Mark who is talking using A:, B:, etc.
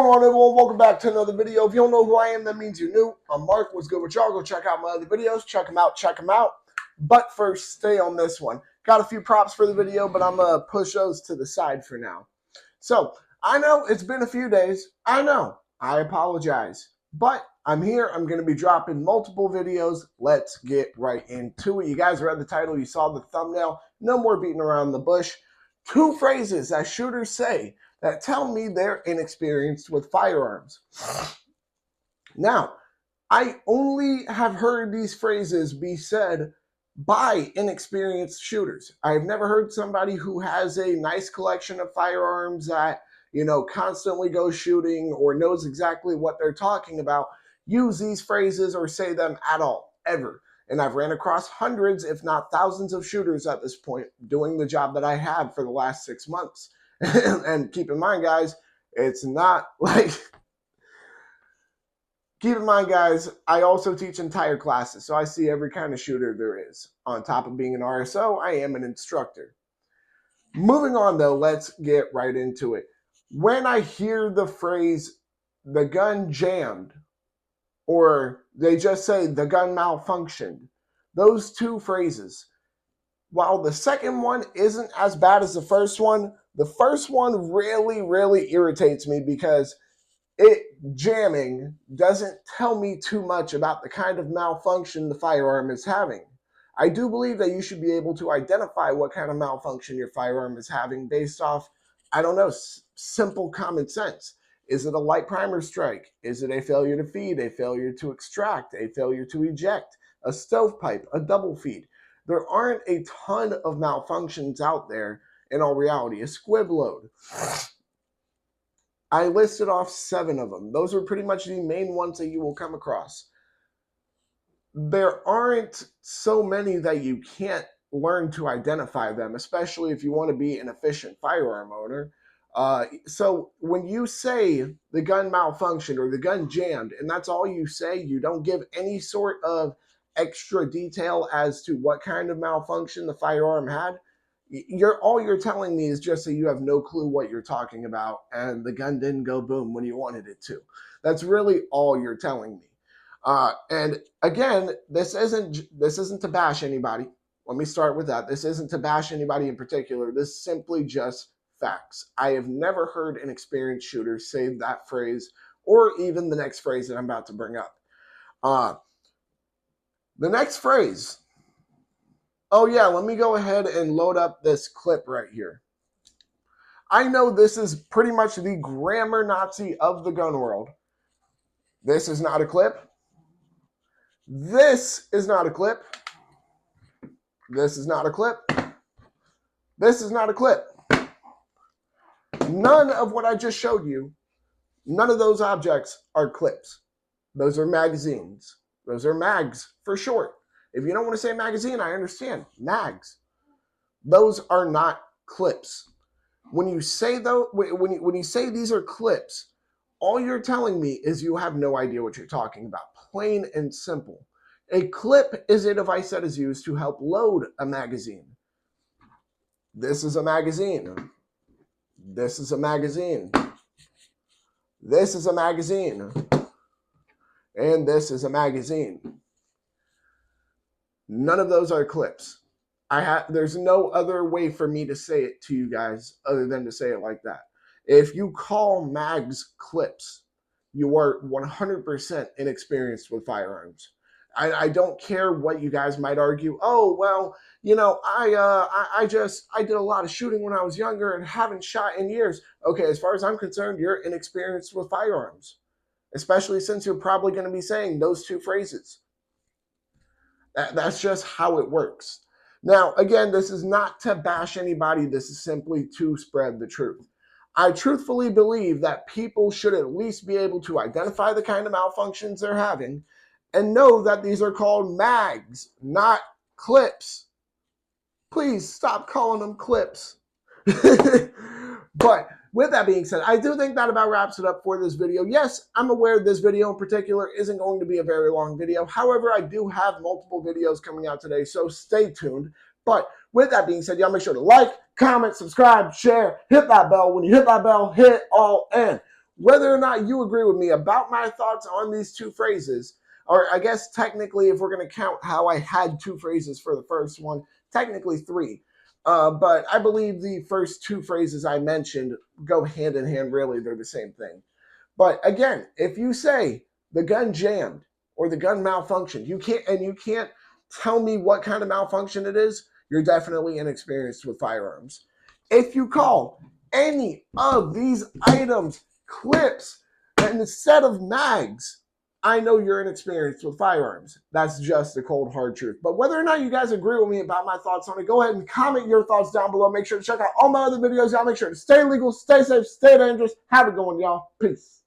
A: Hello everyone, welcome back to another video. If you don't know who I am, that means you're new. I'm Mark. What's good with y'all? Go check out my other videos. Check them out. But first, stay on this one. Got a few props for the video, but I'm going to push those to the side for now. So, I know it's been a few days. I know. I apologize. But I'm here. I'm going to be dropping multiple videos. Let's get right into it. You guys read the title. You saw the thumbnail. No more beating around the bush. 2 phrases that shooters say that tell me they're inexperienced with firearms. Now, I only have heard these phrases be said by inexperienced shooters. I've never heard somebody who has a nice collection of firearms that, constantly goes shooting or knows exactly what they're talking about use these phrases or say them at all, ever. And I've ran across hundreds, if not thousands of shooters at this point doing the job that I have for the last 6 months. And keep in mind, guys, it's not like... Keep in mind, guys, I also teach entire classes, so I see every kind of shooter there is. On top of being an RSO, I am an instructor. Moving on, though, let's get right into it. When I hear the phrase, the gun jammed, or they just say the gun malfunctioned, those 2 phrases, while the second one isn't as bad as the first one really irritates me because it jamming doesn't tell me too much about the kind of malfunction the firearm is having. I do believe that you should be able to identify what kind of malfunction your firearm is having based off, I don't know, simple common sense. Is it a light primer strike? Is it a failure to feed, a failure to extract, a failure to eject, a stovepipe, a double feed? There aren't a ton of malfunctions out there in all reality. A squib load. I listed off 7 of them. Those are pretty much the main ones that you will come across. There aren't so many that you can't learn to identify them, especially if you want to be an efficient firearm owner. So when you say the gun malfunctioned or the gun jammed, and that's all you say, you don't give any sort of extra detail as to what kind of malfunction the firearm had, all you're telling me is just that you have no clue what you're talking about and the gun didn't go boom when you wanted it to. That's really all you're telling me. And again, this isn't to bash anybody. Let me start with that. This isn't to bash anybody in particular. This is simply just facts. I have never heard an experienced shooter say that phrase or even the next phrase that I'm about to bring up. The next phrase. Oh yeah, let me go ahead and load up this clip right here. I know this is pretty much the grammar Nazi of the gun world. This is not a clip. This is not a clip. This is not a clip. This is not a clip. None of what I just showed you, none of those objects are clips. Those are magazines. Those are mags for short. If you don't want to say magazine, I understand. Mags. Those are not clips. When you say when you say these are clips, all you're telling me is you have no idea what you're talking about. Plain and simple. A clip is a device that is used to help load a magazine. This is a magazine. This is a magazine. This is a magazine. And this is a magazine. None of those are clips. There's no other way for me to say it to you guys other than to say it like that. If you call mags clips, you are 100% inexperienced with firearms. I don't care what you guys might argue. Oh, well, I did a lot of shooting when I was younger and haven't shot in years. Okay, as far as I'm concerned, you're inexperienced with firearms, especially since you're probably going to be saying those 2 phrases. That's just how it works. Now, again, this is not to bash anybody. This is simply to spread the truth. I truthfully believe that people should at least be able to identify the kind of malfunctions they're having and know that these are called mags, not clips. Please stop calling them clips. But with that being said, I do think that about wraps it up for this video. Yes, I'm aware this video in particular isn't going to be a very long video. However, I do have multiple videos coming out today, so stay tuned. But with that being said, y'all make sure to like, comment, subscribe, share, hit that bell. When you hit that bell, hit all in. whether or not you agree with me about my thoughts on these two phrases, or I guess technically, if we're going to count how I had two phrases for the first one, technically three. But I believe the first two phrases I mentioned go hand in hand, really, they're the same thing. But again, if you say the gun jammed or the gun malfunctioned, you can't tell me what kind of malfunction it is, you're definitely inexperienced with firearms. If you call any of these items clips and a set of mags, I know you're inexperienced with firearms. That's just the cold hard truth. But whether or not you guys agree with me about my thoughts on it, go ahead and comment your thoughts down below. Make sure to check out all my other videos. Y'all make sure to stay legal, stay safe, stay dangerous. Have a good one, y'all. Peace.